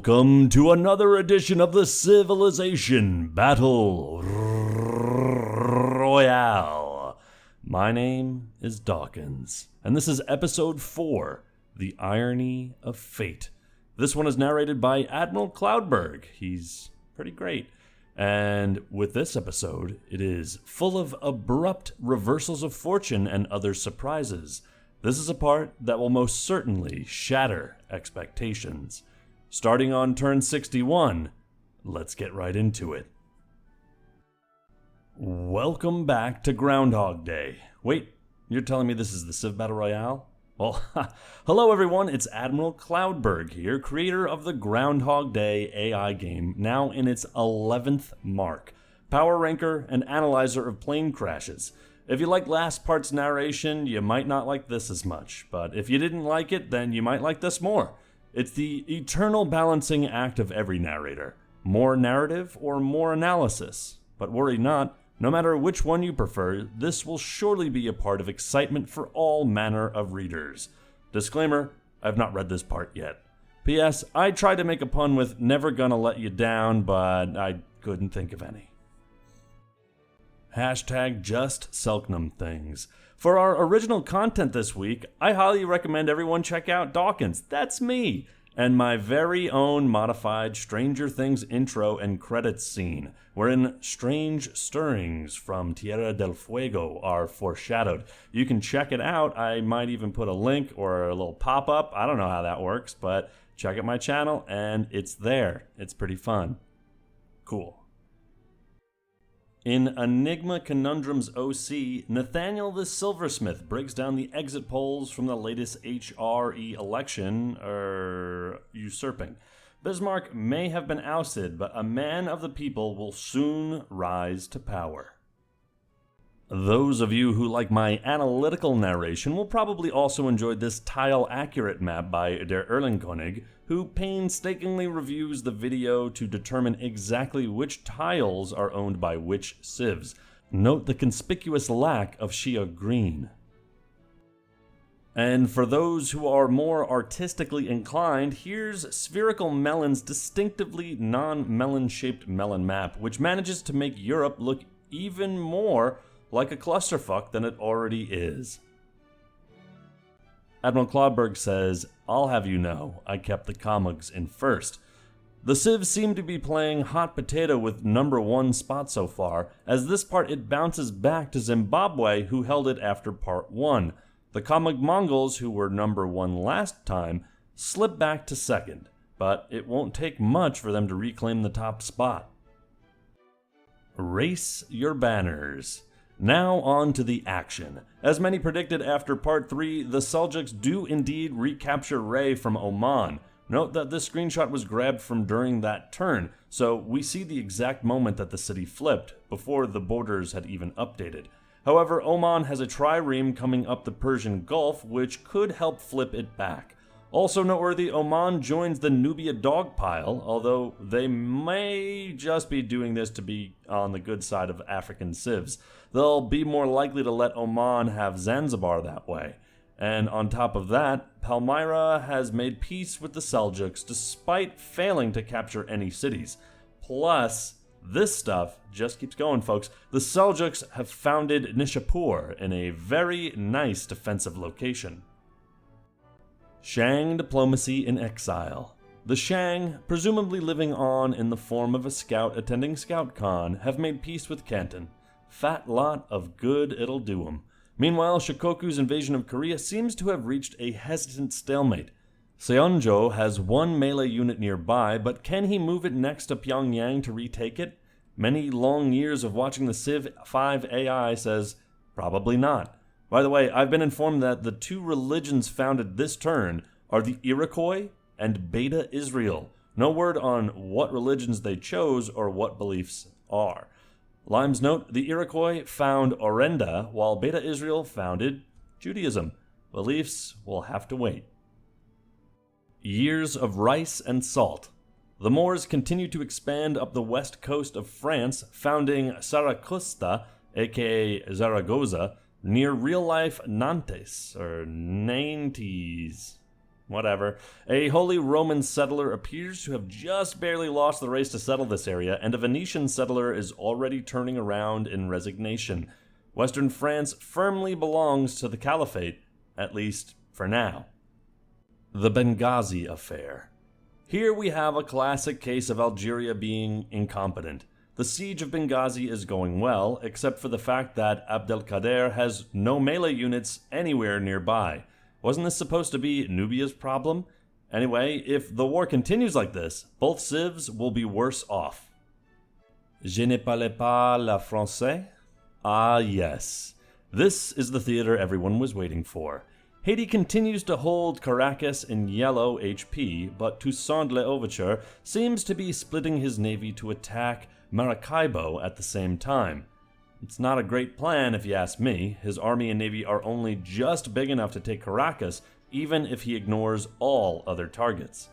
Welcome to another edition of the Civilization Battle Royale. My name is Dawkinzz, and this is episode 4, The Irony of Fate. This one is narrated by Admiral Cloudberg. He's pretty great. And with this episode, it is full of abrupt reversals of fortune and other surprises. This is a part that will most certainly shatter expectations. Starting on turn 61, let's get right into it. Welcome back to Groundhog Day. Wait, you're telling me this is the CivBattleRoyale? Well, hello everyone, it's Admiral Cloudberg here, creator of the Groundhog Day AI game, now in its 11th mark, power ranker and analyzer of plane crashes. If you like last part's narration, you might not like this as much, but if you didn't like it, then you might like this more. It's the eternal balancing act of every narrator. More narrative or more analysis. But worry not, no matter which one you prefer, this will surely be a part of excitement for all manner of readers. Disclaimer, I've not read this part yet. P.S. I tried to make a pun with never gonna let you down, but I couldn't think of any. Hashtag just Selknam things. For our original content this week, I highly recommend everyone check out Dawkinzz, that's me, and my very own modified Stranger Things intro and credits scene, wherein strange stirrings from Tierra del Fuego are foreshadowed. You can check it out. I might even put a link or a little pop-up. I don't know how that works, but check out my channel and it's there. It's pretty fun. Cool. In Enigma Conundrum's OC, Nathaniel the Silversmith breaks down the exit polls from the latest HRE election, usurping. Bismarck may have been ousted, but a man of the people will soon rise to power. Those of you who like my analytical narration will probably also enjoy this tile-accurate map by Der Erlenkönig, who painstakingly reviews the video to determine exactly which tiles are owned by which civs. Note the conspicuous lack of Shia green. And for those who are more artistically inclined, here's Spherical Melon's distinctively non-melon-shaped melon map, which manages to make Europe look even more like a clusterfuck than it already is. Admiral Cloudberg says, I'll have you know, I kept the Comugs in first. The Civs seem to be playing hot potato with number 1 spot so far, as this part it bounces back to Zimbabwe, who held it after part 1. The Comug Mongols, who were number 1 last time, slip back to second, but it won't take much for them to reclaim the top spot. Race your banners. Now on to the action. As many predicted after part 3, the Seljuks do indeed recapture Ray from Oman. Note that this screenshot was grabbed from during that turn, so we see the exact moment that the city flipped, before the borders had even updated. However, Oman has a trireme coming up the Persian Gulf, which could help flip it back. Also noteworthy, Oman joins the Nubia dogpile, although they may just be doing this to be on the good side of African civs. They'll be more likely to let Oman have Zanzibar that way. And on top of that, Palmyra has made peace with the Seljuks despite failing to capture any cities. Plus, this stuff just keeps going, folks. The Seljuks have founded Nishapur in a very nice defensive location. Shang diplomacy in exile. The Shang, presumably living on in the form of a scout attending ScoutCon, have made peace with Canton. Fat lot of good it'll do 'em. Meanwhile, Shikoku's invasion of Korea seems to have reached a hesitant stalemate. Seonjo has one melee unit nearby, but can he move it next to Pyongyang to retake it? Many long years of watching the Civ 5 AI says, probably not. By the way, I've been informed that the 2 religions founded this turn are the Iroquois and Beta Israel. No word on what religions they chose or what beliefs are. Lime's note, the Iroquois found Orenda, while Beta Israel founded Judaism. Beliefs will have to wait. Years of rice and salt. The Moors continue to expand up the west coast of France, founding Saragossa, aka Zaragoza, near real-life Nantes, or Nantes. whatever. A Holy Roman settler appears to have just barely lost the race to settle this area, and a Venetian settler is already turning around in resignation. Western France firmly belongs to the Caliphate, at least for now. The Benghazi Affair. Here we have a classic case of Algeria being incompetent. The siege of Benghazi is going well, except for the fact that Abdelkader has no melee units anywhere nearby. Wasn't this supposed to be Nubia's problem? Anyway, if the war continues like this, both civs will be worse off. Je ne parle pas le français? Ah, yes. This is the theater everyone was waiting for. Haiti continues to hold Caracas in yellow HP, but Toussaint L'Ouverture seems to be splitting his navy to attack Maracaibo at the same time. It's not a great plan if you ask me. His army and navy are only just big enough to take Caracas, even if he ignores all other targets.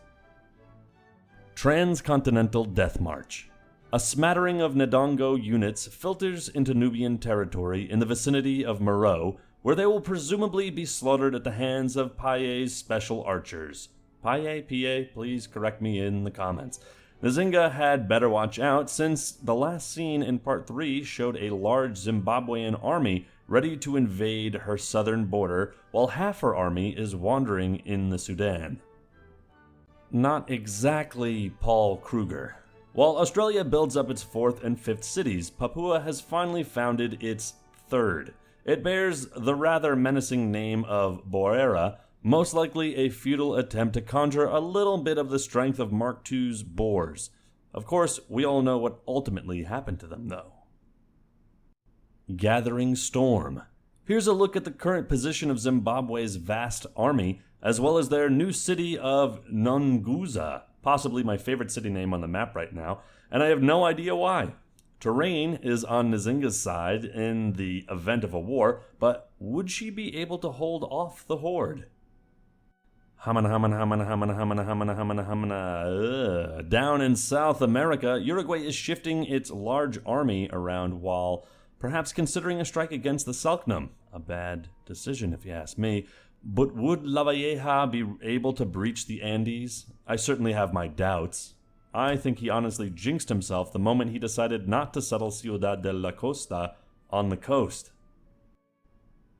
Transcontinental Death March. A smattering of Ndongo units filters into Nubian territory in the vicinity of Meroe, where they will presumably be slaughtered at the hands of Paye's special archers. Paye, PA, please correct me in the comments. Nzinga had better watch out, since the last scene in Part 3 showed a large Zimbabwean army ready to invade her southern border, while half her army is wandering in the Sudan. Not exactly Paul Kruger. While Australia builds up its 4th and 5th cities, Papua has finally founded its 3rd. It bears the rather menacing name of Borera, most likely a futile attempt to conjure a little bit of the strength of Mark II's Boers. Of course, we all know what ultimately happened to them, though. Gathering Storm. Here's a look at the current position of Zimbabwe's vast army, as well as their new city of Nonguza, possibly my favorite city name on the map right now, and I have no idea why. Terrain is on Nzinga's side in the event of a war, but would she be able to hold off the horde? Down in South America, Uruguay is shifting its large army around while perhaps considering a strike against the Selknam. A bad decision if you ask me. But would Lavalleja be able to breach the Andes? I certainly have my doubts. I think he honestly jinxed himself the moment he decided not to settle Ciudad de la Costa on the coast.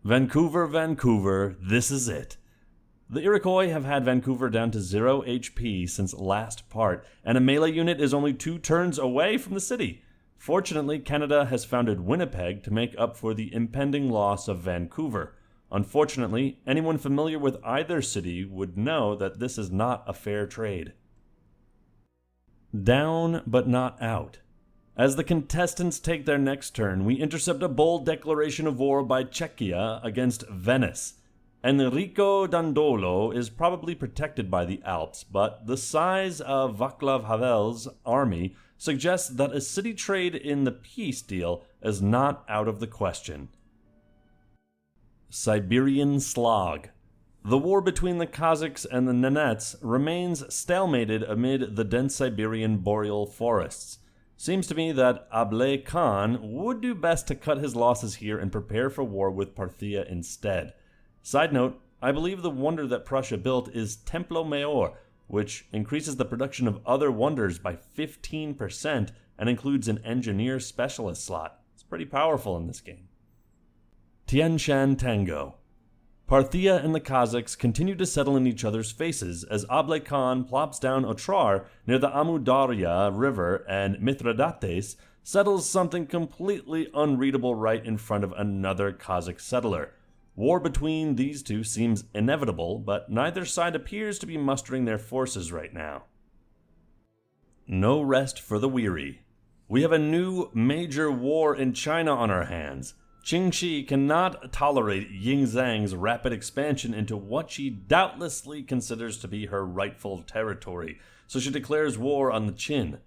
Vancouver, Vancouver, this is it. The Iroquois have had Vancouver down to 0 HP since last part, and a melee unit is only 2 turns away from the city. Fortunately, Canada has founded Winnipeg to make up for the impending loss of Vancouver. Unfortunately, anyone familiar with either city would know that this is not a fair trade. Down but not out. As the contestants take their next turn, we intercept a bold declaration of war by Czechia against Venice. Enrico Dandolo is probably protected by the Alps, but the size of Václav Havel's army suggests that a city trade in the peace deal is not out of the question. Siberian Slog. The war between the Kazakhs and the Nenets remains stalemated amid the dense Siberian boreal forests. Seems to me that Ablay Khan would do best to cut his losses here and prepare for war with Parthia instead. Side note, I believe the wonder that Prussia built is Templo Mayor, which increases the production of other wonders by 15% and includes an engineer specialist slot. It's pretty powerful in this game. Tien Shan Tango. Parthia and the Kazakhs continue to settle in each other's faces as Ablay Khan plops down Otrar near the Amu Darya River, and Mithridates settles something completely unreadable right in front of another Kazakh settler. War between these two seems inevitable, but neither side appears to be mustering their forces right now. No rest for the weary. We have a new major war in China on our hands. Qingxi cannot tolerate Yingzhang's rapid expansion into what she doubtlessly considers to be her rightful territory, so she declares war on the Qin.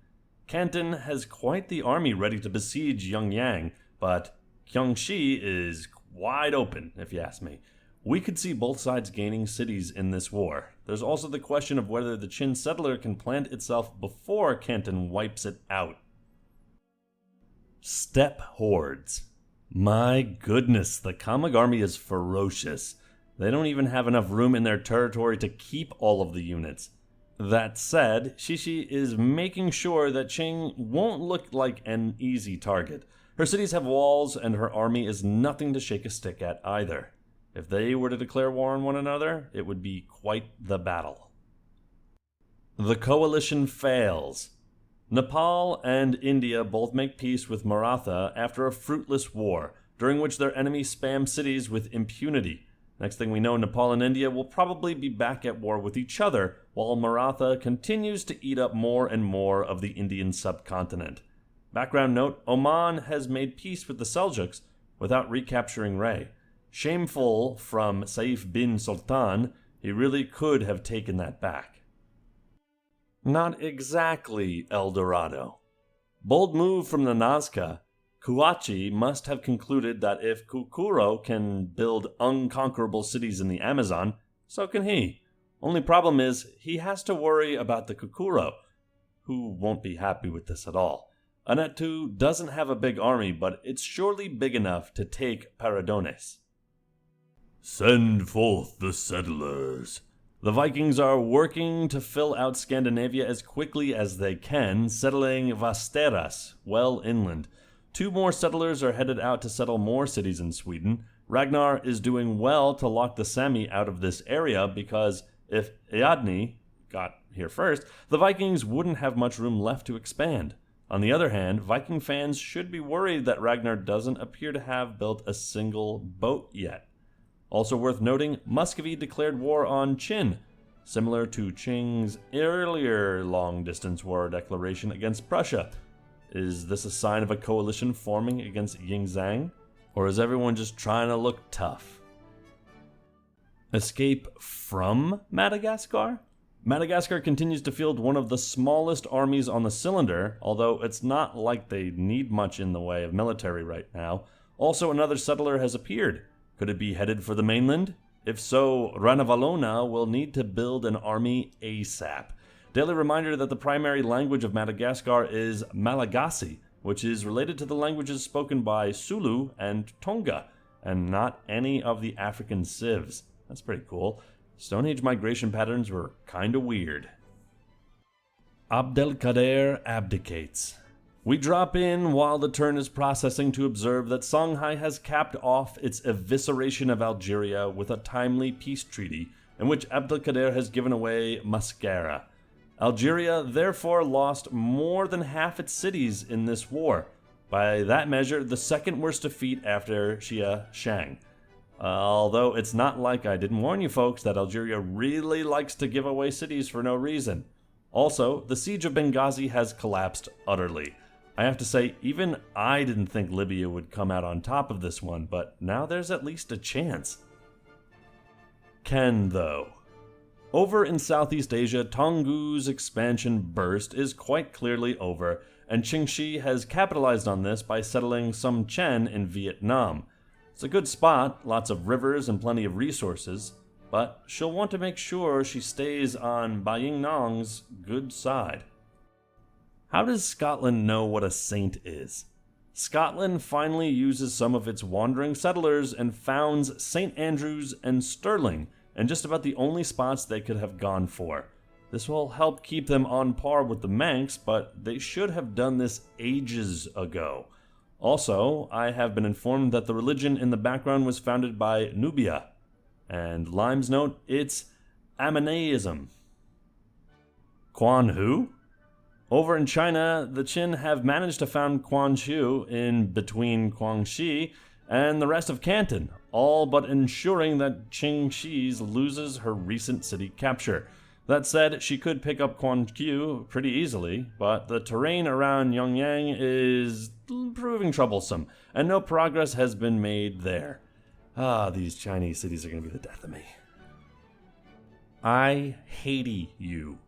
Canton has quite the army ready to besiege Yongyang, but Qiangxi is wide open, if you ask me. We could see both sides gaining cities in this war. There's also the question of whether the Qin settler can plant itself before Canton wipes it out. Steppe hordes. My goodness, the Kamag army is ferocious. They don't even have enough room in their territory to keep all of the units. That said, Xixi is making sure that Qing won't look like an easy target. Her cities have walls, and her army is nothing to shake a stick at either. If they were to declare war on one another, it would be quite the battle. The coalition fails. Nepal and India both make peace with Maratha after a fruitless war, during which their enemies spam cities with impunity. Next thing we know, Nepal and India will probably be back at war with each other, while Maratha continues to eat up more and more of the Indian subcontinent. Background note, Oman has made peace with the Seljuks without recapturing Ray. Shameful from Saif bin Sultan, he really could have taken that back. Not exactly El Dorado. Bold move from the Nazca. Kuachi must have concluded that if Kukuro can build unconquerable cities in the Amazon, so can he. Only problem is, he has to worry about the Kukuro, who won't be happy with this at all. Anetu doesn't have a big army, but it's surely big enough to take Paradones. Send forth the settlers. The Vikings are working to fill out Scandinavia as quickly as they can, settling Vasteras, well inland. 2 more settlers are headed out to settle more cities in Sweden. Ragnar is doing well to lock the Sami out of this area because if Eadni got here first, the Vikings wouldn't have much room left to expand. On the other hand, Viking fans should be worried that Ragnar doesn't appear to have built a single boat yet. Also worth noting, Muscovy declared war on Qin, similar to Qing's earlier long-distance war declaration against Prussia. Is this a sign of a coalition forming against Yingzhang? Or is everyone just trying to look tough? Escape from Madagascar? Madagascar continues to field one of the smallest armies on the cylinder, although it's not like they need much in the way of military right now. Also, another settler has appeared. Could it be headed for the mainland? If so, Ranavalona will need to build an army ASAP. Daily reminder that the primary language of Madagascar is Malagasy, which is related to the languages spoken by Sulu and Tonga, and not any of the African civs. That's pretty cool. Stone Age migration patterns were kinda weird. Abdelkader abdicates. We drop in while the turn is processing to observe that Songhai has capped off its evisceration of Algeria with a timely peace treaty in which Abdelkader has given away Mascara. Algeria therefore lost more than half its cities in this war. By that measure, the second worst defeat after Xia Shang. Although it's not like I didn't warn you folks that Algeria really likes to give away cities for no reason. Also, the siege of Benghazi has collapsed utterly. I have to say, even I didn't think Libya would come out on top of this one, but now there's at least a chance. Ken, though. Over in Southeast Asia, Tonggu's expansion burst is quite clearly over, and Qingxi has capitalized on this by settling some Chen in Vietnam. It's a good spot, lots of rivers and plenty of resources, but she'll want to make sure she stays on Baying Nong's good side. How does Scotland know what a saint is? Scotland finally uses some of its wandering settlers and founds St. Andrews and Stirling, and just about the only spots they could have gone for. This will help keep them on par with the Manx, but they should have done this ages ago. Also, I have been informed that the religion in the background was founded by Nubia. And Lime's note, it's Ammonaism. Quan who? Over in China, the Qin have managed to found Quanzhou in between Guangxi and the rest of Canton, all but ensuring that Qingxi loses her recent city capture. That said, she could pick up Quanzhou pretty easily, but the terrain around Yongyang is proving troublesome, and no progress has been made there. These Chinese cities are going to be the death of me. I hate you.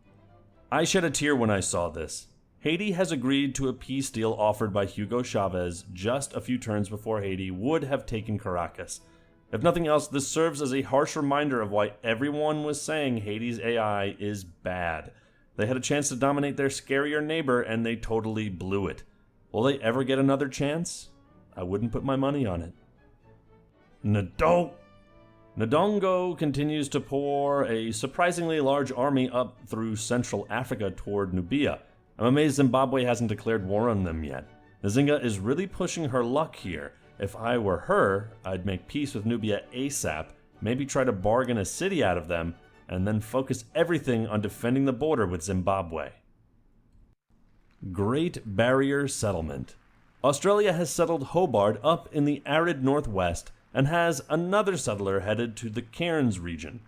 I shed a tear when I saw this. Haiti has agreed to a peace deal offered by Hugo Chavez just a few turns before Haiti would have taken Caracas. If nothing else, this serves as a harsh reminder of why everyone was saying Haiti's AI is bad. They had a chance to dominate their scarier neighbor and they totally blew it. Will they ever get another chance? I wouldn't put my money on it. Ndongo continues to pour a surprisingly large army up through Central Africa toward Nubia. I'm amazed Zimbabwe hasn't declared war on them yet. Nzinga is really pushing her luck here. If I were her, I'd make peace with Nubia ASAP, maybe try to bargain a city out of them, and then focus everything on defending the border with Zimbabwe. Great Barrier Settlement. Australia has settled Hobart up in the arid northwest and has another settler headed to the Cairns region.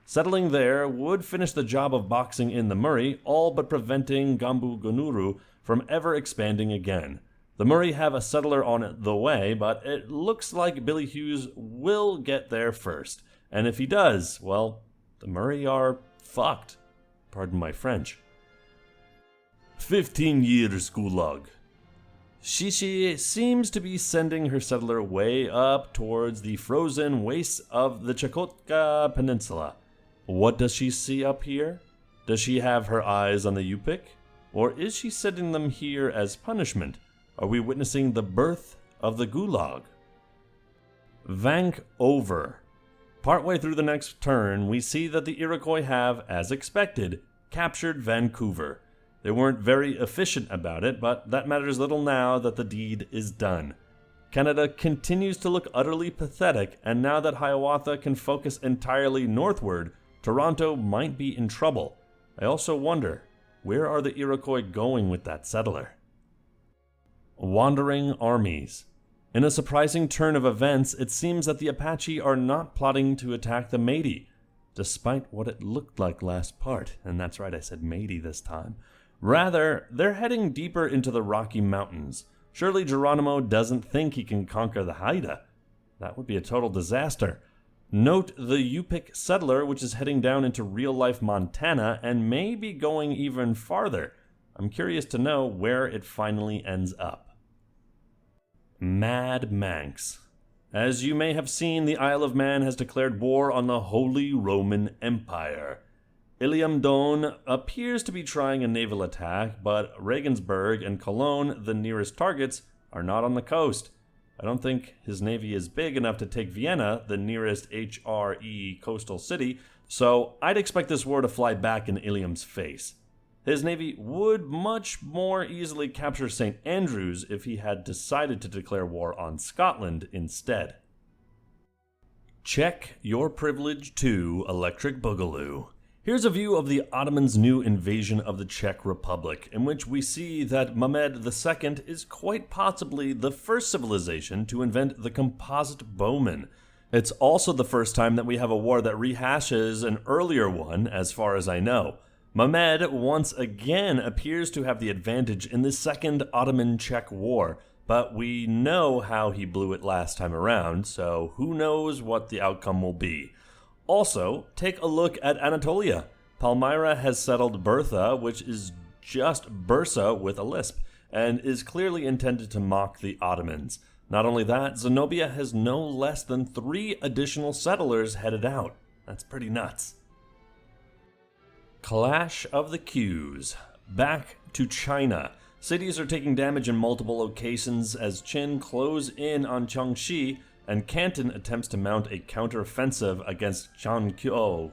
Settling there would finish the job of boxing in the Murray, all but preventing Gambu Gonuru from ever expanding again. The Murray have a settler on the way, but it looks like Billy Hughes will get there first. And if he does, well, the Murray are fucked. Pardon my French. 15 years gulag. Shishi seems to be sending her settler way up towards the frozen wastes of the Chukotka Peninsula. What does she see up here? Does she have her eyes on the Yupik? Or is she sending them here as punishment? Are we witnessing the birth of the Gulag? Vancouver. Partway through the next turn, we see that the Iroquois have, as expected, captured Vancouver. They weren't very efficient about it, but that matters little now that the deed is done. Canada continues to look utterly pathetic, and now that Hiawatha can focus entirely northward, Toronto might be in trouble. I also wonder, where are the Iroquois going with that settler? Wandering armies. In a surprising turn of events, it seems that the Apache are not plotting to attack the Métis, despite what it looked like last part, and that's right, I said Métis this time. Rather, they're heading deeper into the Rocky Mountains. Surely Geronimo doesn't think he can conquer the Haida. That would be a total disaster. Note the Yupik settler, which is heading down into real-life Montana and may be going even farther. I'm curious to know where it finally ends up. Mad Manx. As you may have seen, the Isle of Man has declared war on the Holy Roman Empire. Iliam Don appears to be trying a naval attack, but Regensburg and Cologne, the nearest targets, are not on the coast. I don't think his navy is big enough to take Vienna, the nearest HRE coastal city, so I'd expect this war to fly back in Iliam's face. His navy would much more easily capture St. Andrews if he had decided to declare war on Scotland instead. Check your privilege to Electric Boogaloo. Here's a view of the Ottomans' new invasion of the Czech Republic, in which we see that Mehmed II is quite possibly the first civilization to invent the composite bowman. It's also the first time that we have a war that rehashes an earlier one, as far as I know. Mehmed once again appears to have the advantage in the Second Ottoman-Czech War, but we know how he blew it last time around, so who knows what the outcome will be. Also, take a look at Anatolia. Palmyra has settled Bertha, which is just Bursa with a lisp, and is clearly intended to mock the Ottomans. Not only that, Zenobia has no less than 3 additional settlers headed out. That's pretty nuts. Clash of the Queues. Back to China. Cities are taking damage in multiple locations as Qin close in on Jiangxi, and Canton attempts to mount a counteroffensive against Jiangqiu.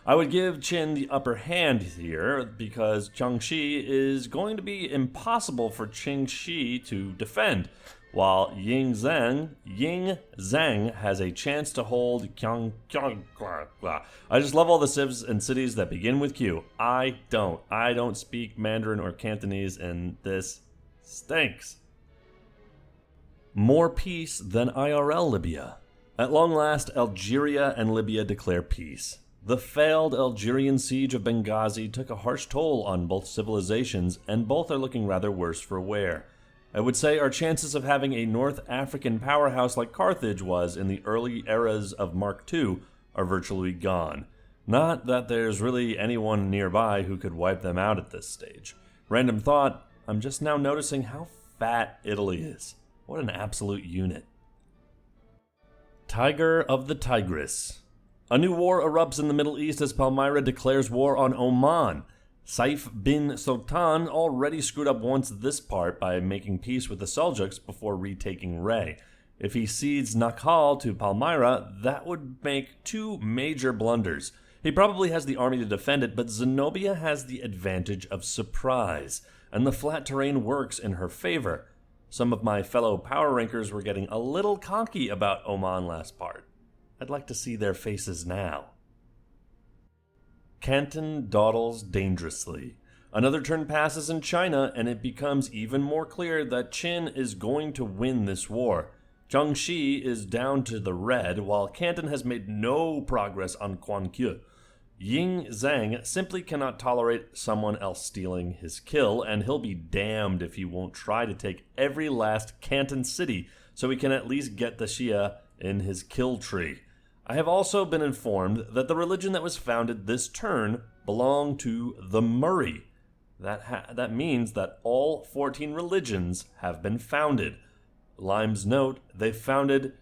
I would give Qin the upper hand here because Jiangxi is going to be impossible for Qingxi to defend, while Ying Zhang has a chance to hold Jiangqiu. I just love all the civs and cities that begin with Q. I don't speak Mandarin or Cantonese, and this stinks. More peace than IRL Libya. At long last, Algeria and Libya declare peace. The failed Algerian siege of Benghazi took a harsh toll on both civilizations, and both are looking rather worse for wear. I would say our chances of having a North African powerhouse like Carthage was in the early eras of Mark II are virtually gone. Not that there's really anyone nearby who could wipe them out at this stage. Random thought, I'm just now noticing how fat Italy is. What an absolute unit. Tiger of the Tigris. A new war erupts in the Middle East as Palmyra declares war on Oman. Saif bin Sultan already screwed up once this part by making peace with the Seljuks before retaking Ray. If he cedes Nakhal to Palmyra, that would make two major blunders. He probably has the army to defend it, but Zenobia has the advantage of surprise, and the flat terrain works in her favor. Some of my fellow power rankers were getting a little cocky about Oman last part. I'd like to see their faces now. Canton dawdles dangerously. Another turn passes in China, and it becomes even more clear that Qin is going to win this war. Jiangxi is down to the red, while Canton has made no progress on Quanqiu. Ying Zhang simply cannot tolerate someone else stealing his kill, and he'll be damned if he won't try to take every last Canton city so he can at least get the Shia in his kill tree. I have also been informed that the religion that was founded this turn belonged to the Murray. That means that all 14 religions have been founded. Lime's note, they founded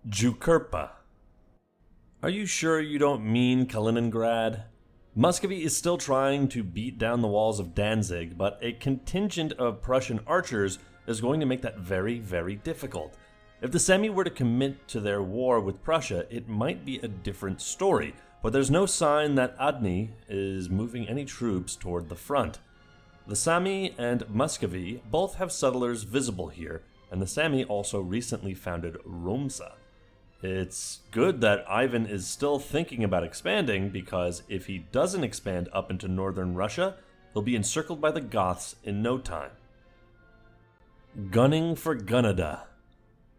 Jukurpa. Are you sure you don't mean Kaliningrad? Muscovy is still trying to beat down the walls of Danzig, but a contingent of Prussian archers is going to make that very, very difficult. If the Semi were to commit to their war with Prussia, it might be a different story, but there's no sign that Adni is moving any troops toward the front. The Sami and Muscovy both have settlers visible here, and the Sami also recently founded Romsa. It's good that Ivan is still thinking about expanding, because if he doesn't expand up into northern Russia, he'll be encircled by the Goths in no time. Gunning for Gunnedah.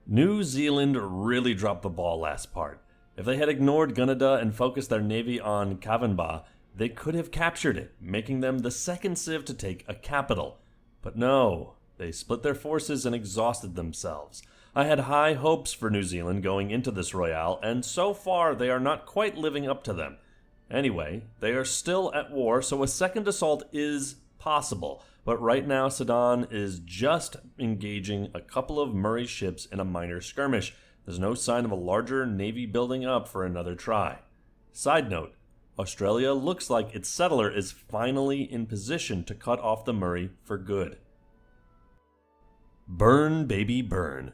New Zealand really dropped the ball last part. If they had ignored Gunnedah and focused their navy on Kavanbah, they could have captured it, making them the second civ to take a capital. But no, they split their forces and exhausted themselves. I had high hopes for New Zealand going into this royale, and so far they are not quite living up to them. Anyway, they are still at war, so a second assault is possible, but right now Sedan is just engaging a couple of Murray ships in a minor skirmish. There's no sign of a larger navy building up for another try. Side note, Australia looks like its settler is finally in position to cut off the Murray for good. Burn, baby, burn.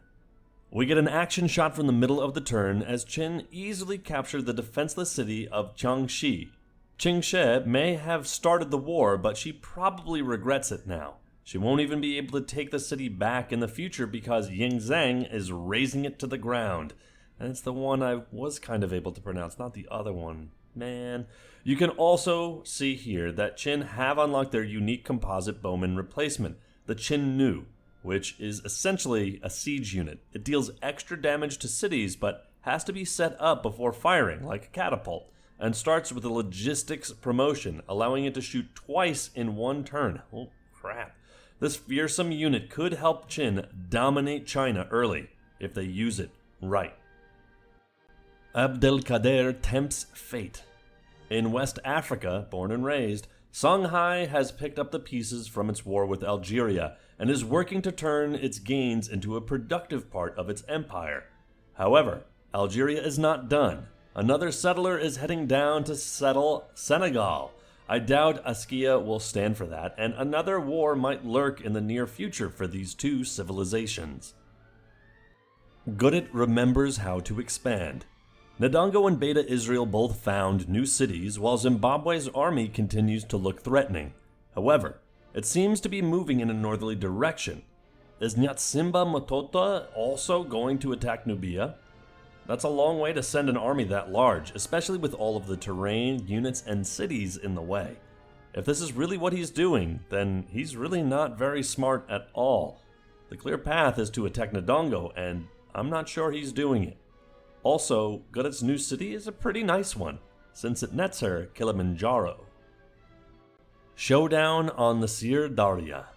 We get an action shot from the middle of the turn as Qin easily captured the defenseless city of Jiangxi. Qingshi may have started the war, but she probably regrets it now. She won't even be able to take the city back in the future because Ying Zhang is razing it to the ground. And it's the one I was kind of able to pronounce, not the other one. Man. You can also see here that Qin have unlocked their unique composite bowman replacement, the Qin Nu, which is essentially a siege unit. It deals extra damage to cities, but has to be set up before firing, like a catapult, and starts with a logistics promotion, allowing it to shoot twice in one turn. Oh, crap. This fearsome unit could help Qin dominate China early, if they use it right. Abdelkader tempts fate. In West Africa, born and raised, Songhai has picked up the pieces from its war with Algeria and is working to turn its gains into a productive part of its empire. However, Algeria is not done. Another settler is heading down to settle Senegal. I doubt Askia will stand for that, and another war might lurk in the near future for these two civilizations. Gudit remembers how to expand. Ndongo and Beta Israel both found new cities, while Zimbabwe's army continues to look threatening. However, it seems to be moving in a northerly direction. Is Nyatsimba Motota also going to attack Nubia? That's a long way to send an army that large, especially with all of the terrain, units, and cities in the way. If this is really what he's doing, then he's really not very smart at all. The clear path is to attack Ndongo, and I'm not sure he's doing it. Also, Gudit's new city is a pretty nice one, since it nets her Kilimanjaro. Showdown on the Sir Daria.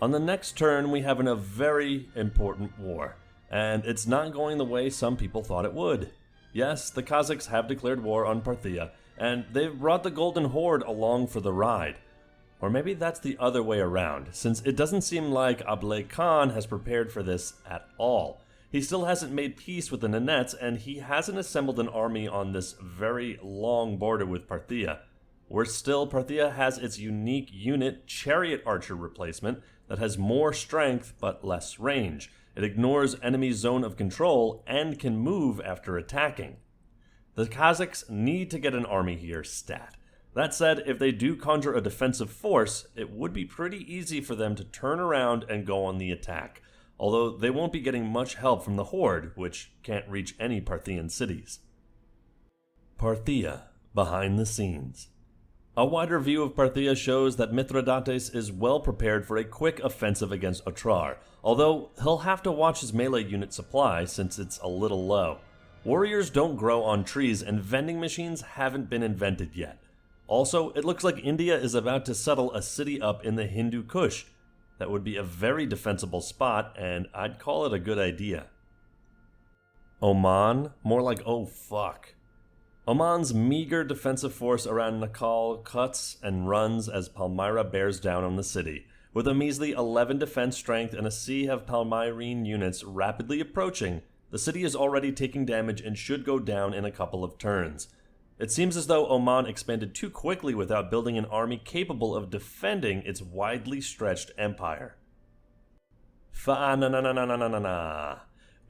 On the next turn, we have a very important war, and it's not going the way some people thought it would. Yes, the Kazakhs have declared war on Parthia, and they've brought the Golden Horde along for the ride. Or maybe that's the other way around, since it doesn't seem like Ablay Khan has prepared for this at all. He still hasn't made peace with the Nanets, and he hasn't assembled an army on this very long border with Parthia. Worse still, Parthia has its unique unit Chariot Archer replacement that has more strength but less range, It ignores enemy zone of control and can move after attacking. The Kazakhs need to get an army here stat. That said, if they do conjure a defensive force, it would be pretty easy for them to turn around and go on the attack, although they won't be getting much help from the Horde, which can't reach any Parthian cities. Parthia, behind the scenes. A wider view of Parthia shows that Mithridates is well prepared for a quick offensive against Otrar, although he'll have to watch his melee unit supply since it's a little low. Warriors don't grow on trees and vending machines haven't been invented yet. Also, it looks like India is about to settle a city up in the Hindu Kush. That would be a very defensible spot, and I'd call it a good idea. Oman? More like oh fuck. Oman's meager defensive force around Nakal cuts and runs as Palmyra bears down on the city. With a measly 11 defense strength and a sea of Palmyrene units rapidly approaching, the city is already taking damage and should go down in a couple of turns. It seems as though Oman expanded too quickly without building an army capable of defending its widely stretched empire. Fa-na-na-na-na-na-na-na.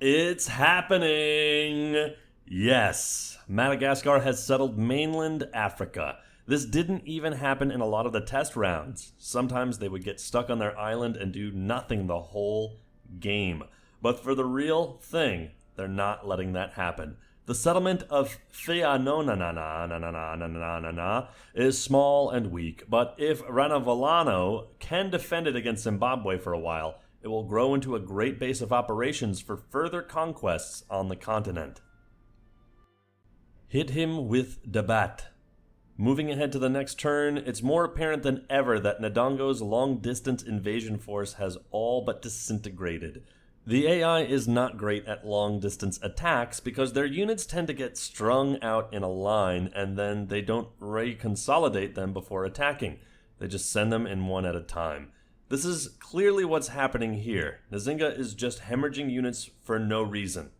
It's happening! Yes, Madagascar has settled mainland Africa. This didn't even happen in a lot of the test rounds. Sometimes they would get stuck on their island and do nothing the whole game. But for the real thing, they're not letting that happen. The settlement of Fianonanana is small and weak, but if Ranavalano can defend it against Zimbabwe for a while, it will grow into a great base of operations for further conquests on the continent. Hit him with Dabat. Moving ahead to the next turn, it's more apparent than ever that Ndongo's long-distance invasion force has all but disintegrated. The AI is not great at long-distance attacks because their units tend to get strung out in a line and then they don't reconsolidate them before attacking. They just send them in one at a time. This is clearly what's happening here. Nzinga is just hemorrhaging units for no reason.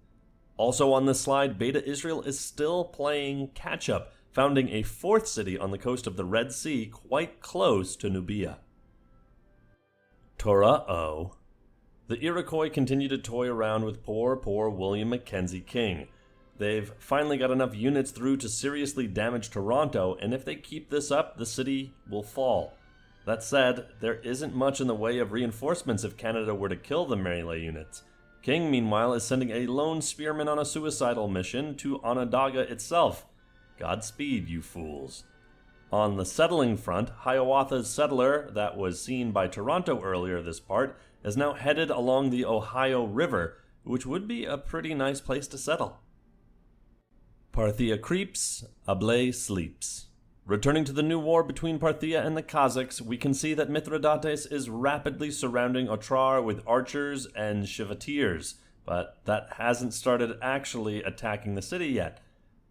Also on this slide, Beta Israel is still playing catch-up, founding a fourth city on the coast of the Red Sea quite close to Nubia. Torah-o. The Iroquois continue to toy around with poor William Mackenzie King. They've finally got enough units through to seriously damage Toronto, and if they keep this up, the city will fall. That said, there isn't much in the way of reinforcements if Canada were to kill the melee units. King, meanwhile, is sending a lone spearman on a suicidal mission to Onondaga itself. Godspeed, you fools. On the settling front, Hiawatha's settler that was seen by Toronto earlier this part is now headed along the Ohio River, which would be a pretty nice place to settle. Parthia creeps, Ablay sleeps. Returning to the new war between Parthia and the Kazakhs, we can see that Mithridates is rapidly surrounding Otrar with archers and Shivatirs, but that hasn't started actually attacking the city yet.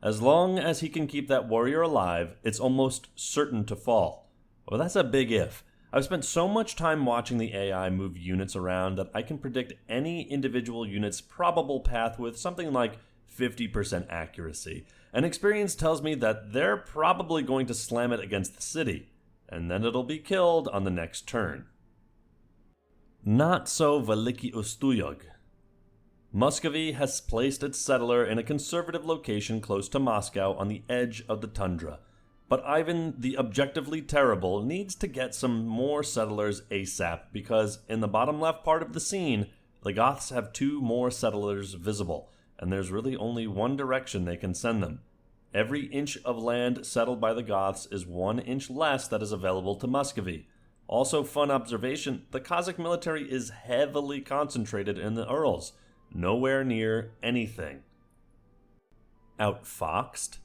As long as he can keep that warrior alive, it's almost certain to fall. Well, that's a big if. I've spent so much time watching the AI move units around that I can predict any individual unit's probable path with something like 50% accuracy. And experience tells me that they're probably going to slam it against the city, and then it'll be killed on the next turn. Not so Veliki Ustuyog. Muscovy has placed its settler in a conservative location close to Moscow on the edge of the tundra. But Ivan the Objectively Terrible needs to get some more settlers ASAP because in the bottom left part of the scene, the Goths have 2 more settlers visible, and there's really only one direction they can send them. Every inch of land settled by the Goths is 1 inch less that is available to Muscovy. Also, fun observation, the Kazakh military is heavily concentrated in the Urals, nowhere near anything. Outfoxed?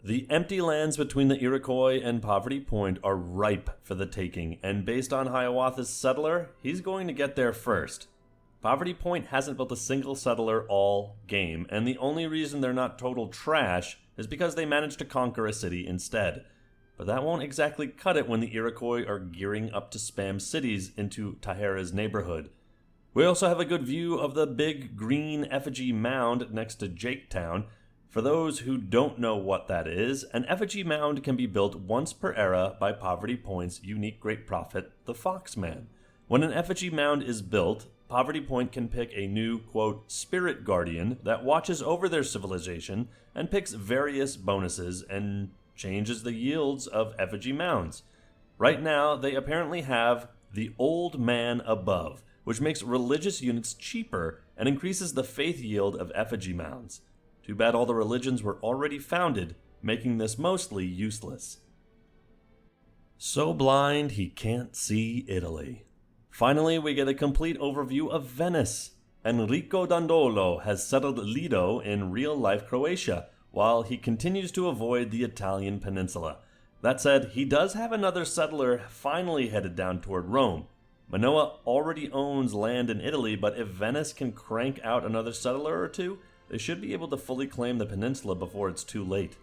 The empty lands between the Iroquois and Poverty Point are ripe for the taking, and based on Hiawatha's settler, he's going to get there first. Poverty Point hasn't built a single settler all game, and the only reason they're not total trash is because they managed to conquer a city instead. But that won't exactly cut it when the Iroquois are gearing up to spam cities into Tahera's neighborhood. We also have a good view of the big green effigy mound next to Jaketown. For those who don't know what that is, an effigy mound can be built once per era by Poverty Point's unique great prophet, the Foxman. When an effigy mound is built, Poverty Point can pick a new, quote, spirit guardian that watches over their civilization and picks various bonuses and changes the yields of effigy mounds. Right now, they apparently have the Old Man Above, which makes religious units cheaper and increases the faith yield of effigy mounds. Too bad all the religions were already founded, making this mostly useless. So blind he can't see Italy. Finally, we get a complete overview of Venice. Enrico Dandolo has settled Lido in real-life Croatia, while he continues to avoid the Italian peninsula. That said, he does have another settler finally headed down toward Rome. Manoa already owns land in Italy, but if Venice can crank out another settler or two, they should be able to fully claim the peninsula before it's too late.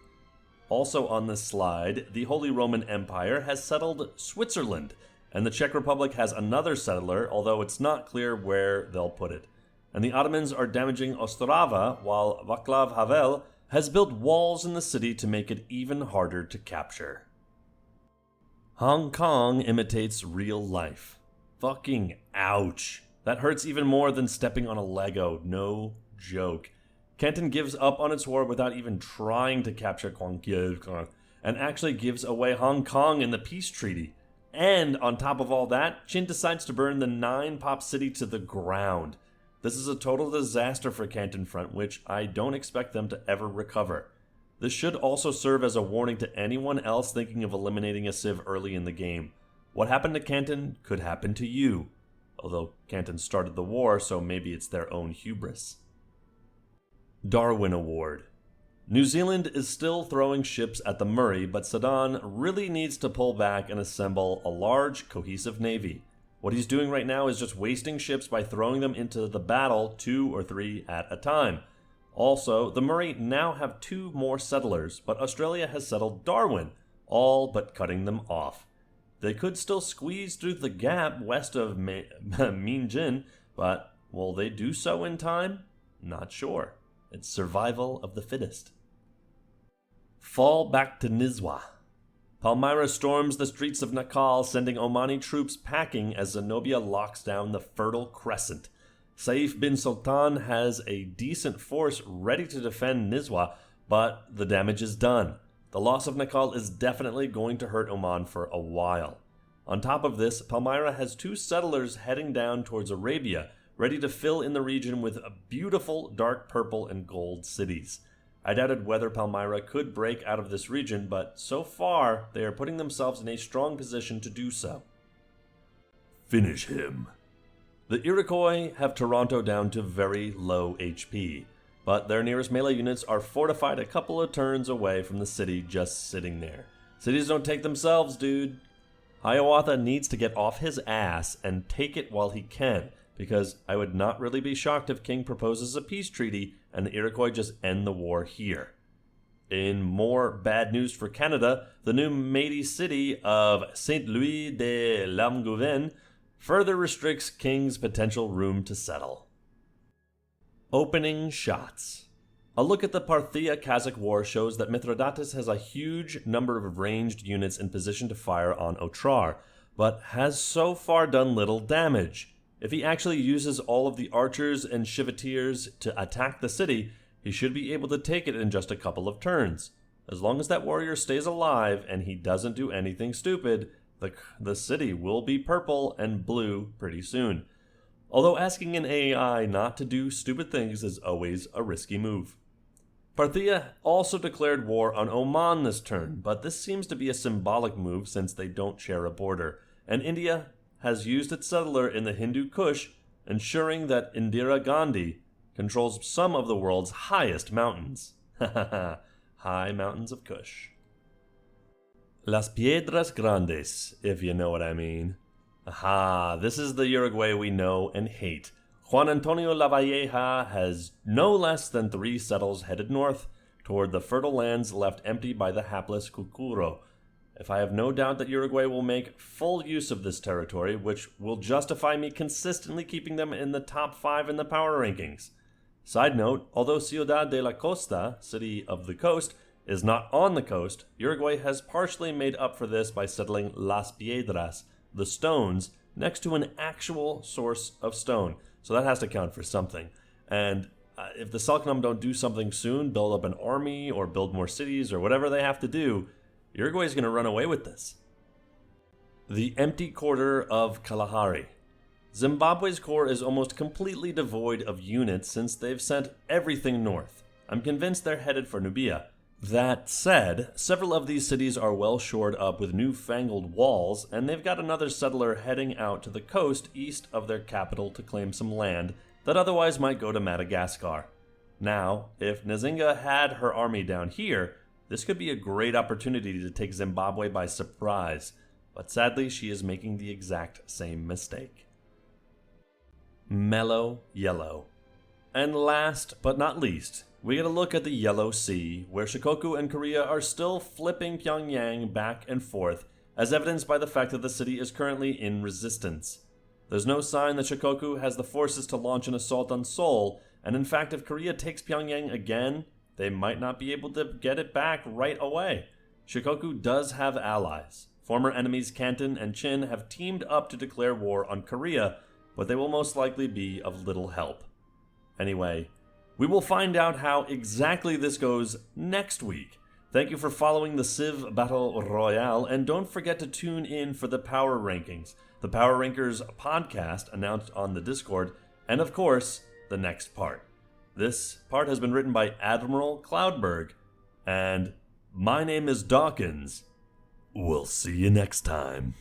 Also on this slide, the Holy Roman Empire has settled Switzerland, and the Czech Republic has another settler, although it's not clear where they'll put it. And the Ottomans are damaging Ostrava, while Václav Havel has built walls in the city to make it even harder to capture. Hong Kong imitates real life. Fucking ouch. That hurts even more than stepping on a Lego, no joke. Canton gives up on its war without even trying to capture Kwangkyong, and actually gives away Hong Kong in the peace treaty. And on top of all that, Qin decides to burn the 9-pop city to the ground. This is a total disaster for Canton Front, which I don't expect them to ever recover. This should also serve as a warning to anyone else thinking of eliminating a civ early in the game. What happened to Canton could happen to you. Although Canton started the war, so maybe it's their own hubris. Darwin Award. New Zealand is still throwing ships at the Murray, but Sudan really needs to pull back and assemble a large, cohesive navy. What he's doing right now is just wasting ships by throwing them into the battle 2 or 3 at a time. Also, the Murray now have 2 more settlers, but Australia has settled Darwin, all but cutting them off. They could still squeeze through the gap west of Meanjin, but will they do so in time? Not sure. It's survival of the fittest. Fall back to Nizwa. Palmyra storms the streets of Nakal, sending Omani troops packing as Zenobia locks down the Fertile Crescent. Saif bin Sultan has a decent force ready to defend Nizwa, but the damage is done. The loss of Nakal is definitely going to hurt Oman for a while. On top of this, Palmyra has 2 settlers heading down towards Arabia, ready to fill in the region with beautiful dark purple and gold cities. I doubted whether Palmyra could break out of this region, but so far they are putting themselves in a strong position to do so. Finish him. The Iroquois have Toronto down to very low HP, but their nearest melee units are fortified a couple of turns away from the city, just sitting there. Cities don't take themselves, dude. Hiawatha needs to get off his ass and take it while he can, because I would not really be shocked if King proposes a peace treaty and the Iroquois just end the war here. In more bad news for Canada, the new Métis city of Saint-Louis de Lamgouven further restricts King's potential room to settle. Opening shots. A look at the Parthia-Kazakh War shows that Mithridates has a huge number of ranged units in position to fire on Otrar, but has so far done little damage. If he actually uses all of the archers and Shivateers to attack the city, he should be able to take it in just a couple of turns. As long as that warrior stays alive and he doesn't do anything stupid, the city will be purple and blue pretty soon. Although asking an AI not to do stupid things is always a risky move. Parthia also declared war on Oman this turn, but this seems to be a symbolic move since they don't share a border, and India has used its settler in the Hindu Kush, ensuring that Indira Gandhi controls some of the world's highest mountains. High mountains of Kush. Las Piedras Grandes, if you know what I mean. Aha, this is the Uruguay we know and hate. Juan Antonio Lavalleja has no less than 3 settles headed north toward the fertile lands left empty by the hapless Cucuro. If I have no doubt that Uruguay will make full use of this territory, which will justify me consistently keeping them in the top 5 in the power rankings. Side note, although Ciudad de la Costa, City of the Coast, is not on the coast, Uruguay has partially made up for this by settling Las Piedras, the Stones, next to an actual source of stone. So that has to count for something. And if the Selknam don't do something soon, build up an army or build more cities or whatever they have to do, Uruguay's going to run away with this. The empty quarter of Kalahari. Zimbabwe's core is almost completely devoid of units since they've sent everything north. I'm convinced they're headed for Nubia. That said, several of these cities are well shored up with newfangled walls, and they've got another settler heading out to the coast east of their capital to claim some land that otherwise might go to Madagascar. Now, if Nzinga had her army down here, this could be a great opportunity to take Zimbabwe by surprise, but sadly she is making the exact same mistake. Mellow Yellow. And last but not least, we get a look at the Yellow Sea, where Shikoku and Korea are still flipping Pyongyang back and forth, as evidenced by the fact that the city is currently in resistance. There's no sign that Shikoku has the forces to launch an assault on Seoul, and in fact if Korea takes Pyongyang again, they might not be able to get it back right away. Shikoku does have allies. Former enemies Canton and Chin have teamed up to declare war on Korea, but they will most likely be of little help. Anyway, we will find out how exactly this goes next week. Thank you for following the Civ Battle Royale, and don't forget to tune in for the Power Rankings, the Power Rankers podcast announced on the Discord, and of course, the next part. This part has been written by Admiral Cloudberg, and my name is Dawkinzz. We'll see you next time.